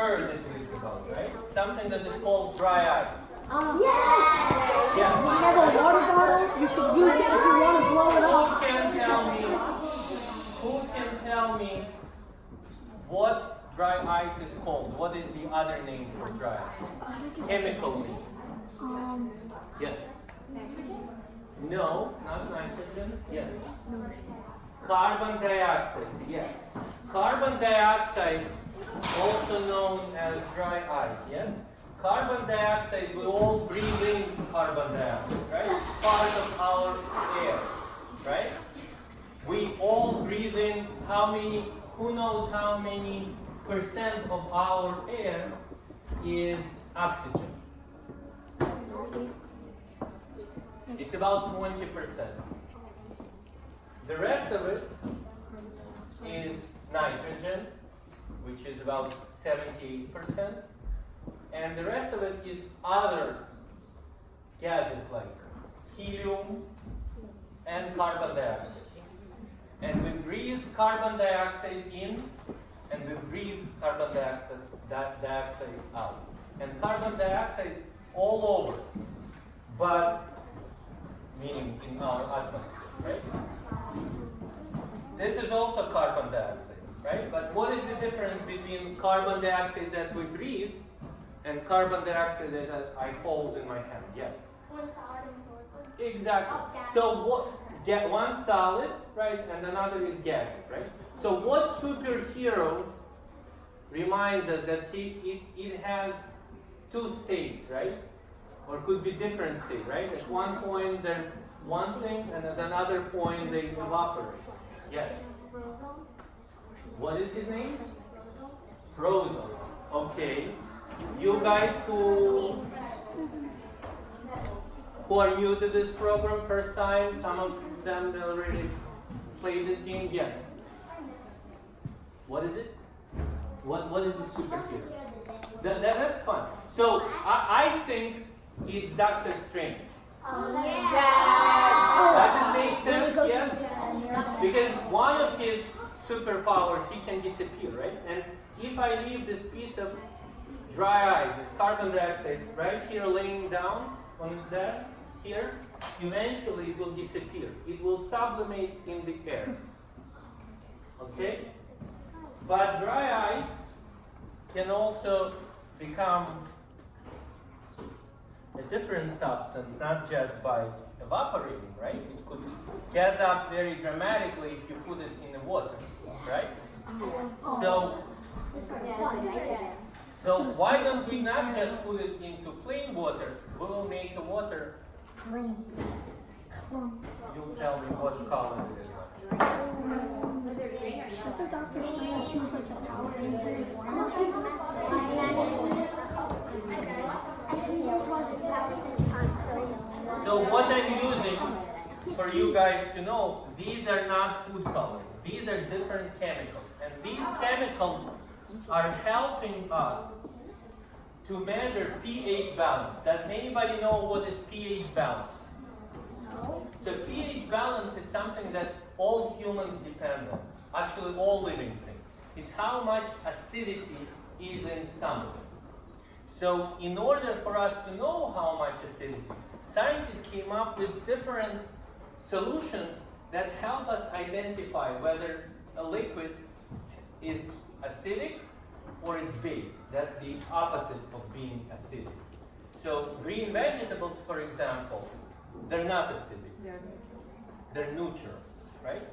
heard at least about, right? Something that is called dry ice. Yes! Yes. You have a water bottle, you can use it if you want to blow it up. Who can tell me what dry ice is called? What is the other name for dry ice? Chemical name. Yes. No, not nitrogen. Yes. Carbon dioxide. Yes. Carbon dioxide, also known as dry ice. Yes. Carbon dioxide, we all breathe in carbon dioxide, right? Part of our air, right? We all breathe in how many, who knows how many percent of our air is oxygen? It's about 20%. The rest of it is nitrogen, which is about 70%. And the rest of it is other gases like helium and carbon dioxide. And we breathe carbon dioxide in, and we breathe carbon dioxide out. And carbon dioxide all over, but meaning in our atmosphere, right? This is also carbon dioxide, right? But what is the difference between carbon dioxide that we breathe and carbon dioxide that I hold in my hand? Yes? One solid and one liquid. Exactly. Oh, gas. So what? Get one solid, right, and another is gas, right? So what superhero reminds us that it has two states, right? Or could be different states, right? At one point they're one thing, and at another point they evaporate. Yes. What is his name? Frozen. Okay. You guys who are new to this program, first time, some of them already played this game. Yes. What is it? What is the superhero? That's fun. So I think it's Dr. Strange. Does it make sense? Yes. Because one of his superpowers, he can disappear, right? And if I leave this piece of dry ice, this carbon dioxide, right here laying down on that, here, eventually it will disappear. It will sublimate in the air. Okay? But dry ice can also become a different substance, not just by evaporating, right? It could gas up very dramatically if you put it in the water, right? So why don't we not just put it into plain water? We will make the water green. You'll tell me what color it is. I said Dr. Strange, she was like a Power Ranger. So what I'm using for you guys to know, these are not food coloring. These are different chemicals. And these chemicals are helping us to measure pH balance. Does anybody know what is pH balance? So pH balance is something that all humans depend on. Actually, all living things. It's how much acidity is in something. So in order for us to know how much acidity, scientists came up with different solutions that help us identify whether a liquid is acidic or it's base. That's the opposite of being acidic. So green vegetables, for example, they're not acidic. They're neutral, right?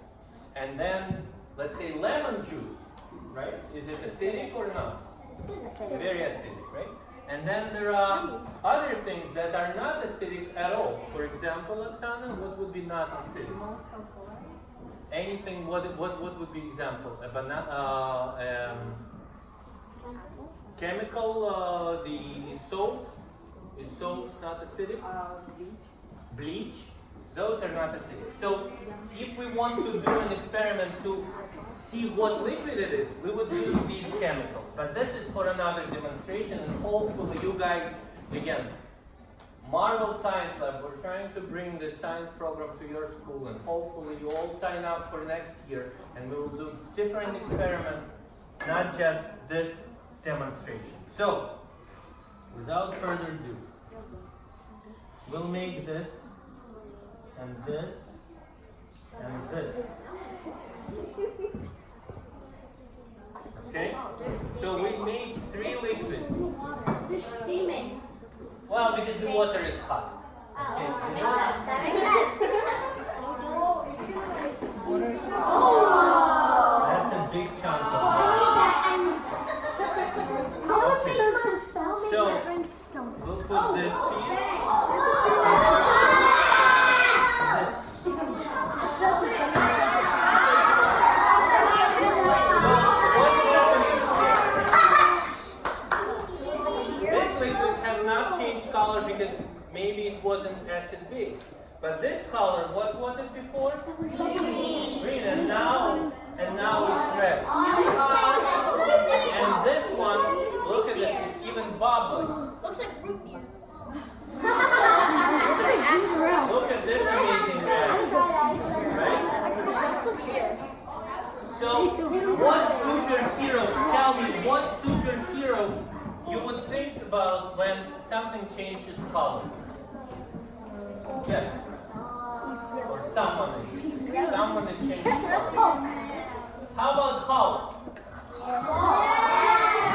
And then, let's say lemon juice, right? Is it acidic or not? Very acidic, right? And then there are other things that are not acidic at all. For example, Oksana, what would be not acidic? Anything, what would be example? A banana, chemical, the soap? Is soap not acidic? Bleach? Those are not acidic. So if we want to do an experiment to see what liquid it is, we would use these chemicals. But this is for another demonstration, and hopefully you guys, again, MarvelScienceLab, we're trying to bring the science program to your school, and hopefully you all sign up for next year, and we will do different experiments, not just this demonstration. So, without further ado, we'll make this, and this, and this. Okay? So we made 3 liquids. They're steaming. Well, because the water is hot. Okay. That makes sense. That's a big chunk of I water. need that. How much Okay. does this sell? So, Drink some. we'll put this piece. This liquid has not changed color because maybe it wasn't acid base. But this color, what was it before? Green, and now it's red. And this one, look at it, it's even bubbling. Looks like root beer. Look at this amazing red, right? So, what superhero, tell me, what superhero you would think about when something changes color? Yes. Or someone is changing color. How about color?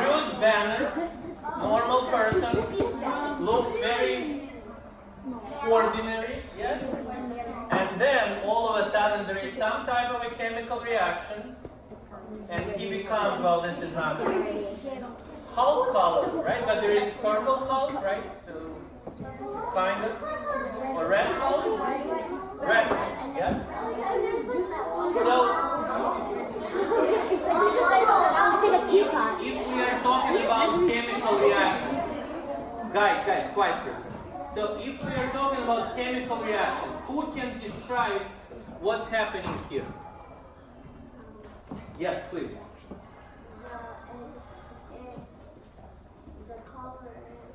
Bruce Banner, normal person, looks very ordinary, yes? And then all of a sudden there is some type of a chemical reaction and he becomes, well, this is not Hulk color, right? But there is purple color, right? So, kind of. Or red color? Red, yes? So, if we are talking about chemical reaction, guys, quiet first. So if we are talking about chemical reaction, who can describe what's happening here? Yes, please.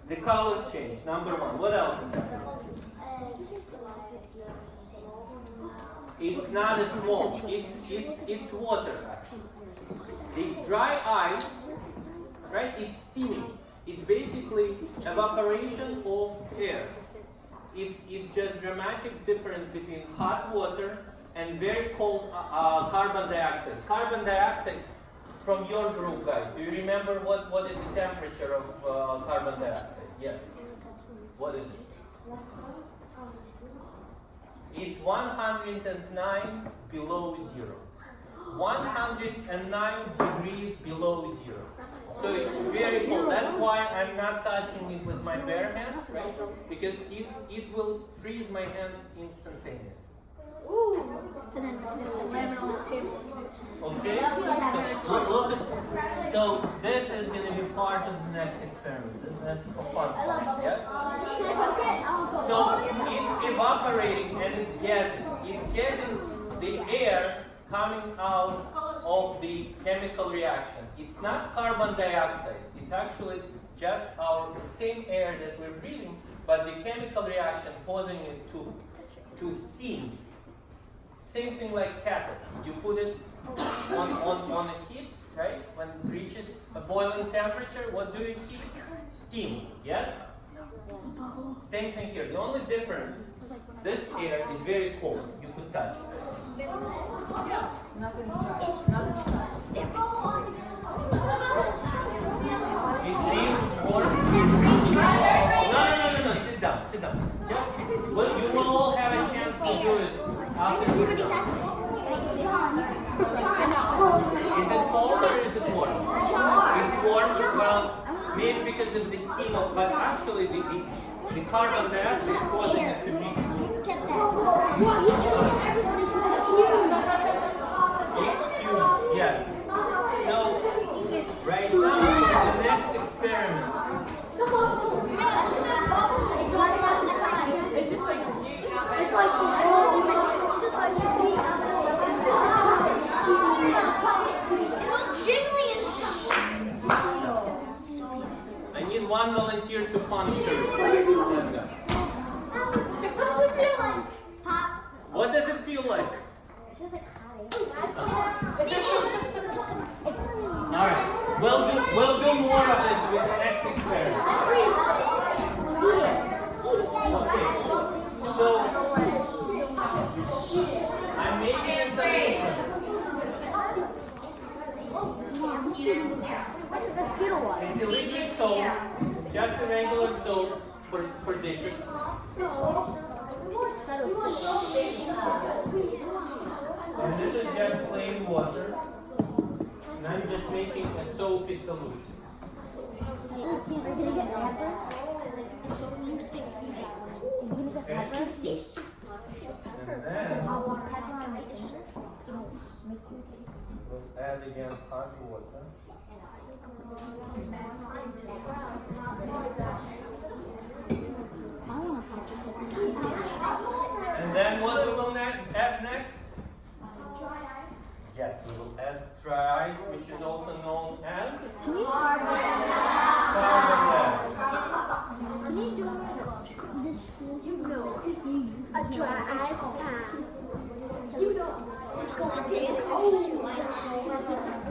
The color change, number 1. What else is happening? It's not a smoke, it's water actually. The dry ice, right, it's steaming. It's basically evaporation of air. It's just dramatic difference between hot water and very cold carbon dioxide. Carbon dioxide from your group, guys. Do you remember what is the temperature of carbon dioxide? Yes. What is it? It's 109 below zero. 109 degrees below zero. So it's very cold. That's why I'm not touching it with my bare hands, right? Because it will freeze my hands instantaneously. And then just slam it on the table. Okay? So this is going to be part of the next experiment. That's for fun. Yes? So it's evaporating and it's getting the air coming out of the chemical reaction. It's not carbon dioxide. It's actually just our same air that we're breathing, but the chemical reaction causing it to steam. Same thing like kettle. You put it on a heat, right? When it reaches a boiling temperature, what do you see? Steam, yes? Same thing here. The only difference, this air is very cold. You could touch it. Nothing sucks. Nothing sucks. It needs more. No. Sit down. Just, well, you will all have a chance to do it after we're done. Is it cold or is it warm? It's warm. Well, maybe because of the steam, but actually the carbon dioxide causing it to be cool. It's huge, yes. So, right now for the next experiment. It's just like It's like jiggly and I need one volunteer to puncture that guy. What's it feel like? Pop. What does it feel like? It feels like hot. Alright. We'll do more of this with the next experiment. Okay. So I'm making a solution. What is the Skittle one? It's a liquid soap, just a regular soap for dishes. And this is just plain water. And I'm just making a soapy solution. Okay. And then we'll add again hot water. And then what we will add next? Yes, we will add dry ice, which is also known as carbon You know, it's a dry ice time. You know, it's going to take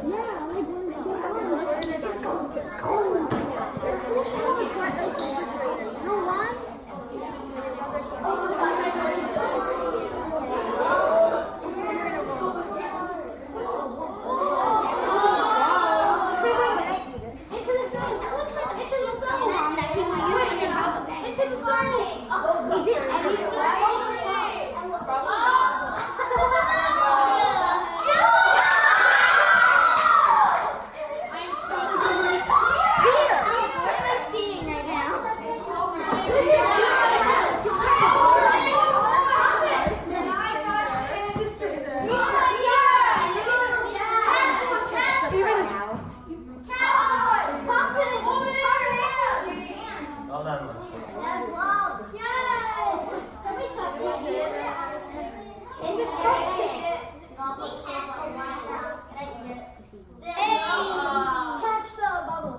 yeah, like when it's cold. No one? Into the sun. That looks like into the sun. Into the sun. Is it? Hold on. Catch the bubble.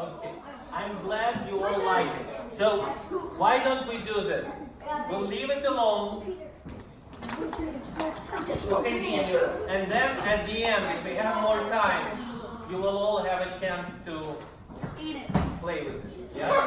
Okay. I'm glad you all like it. So why don't we do this? We'll leave it alone. We'll continue. And then at the end, if we have more time, you will all have a chance to play with it. Yeah?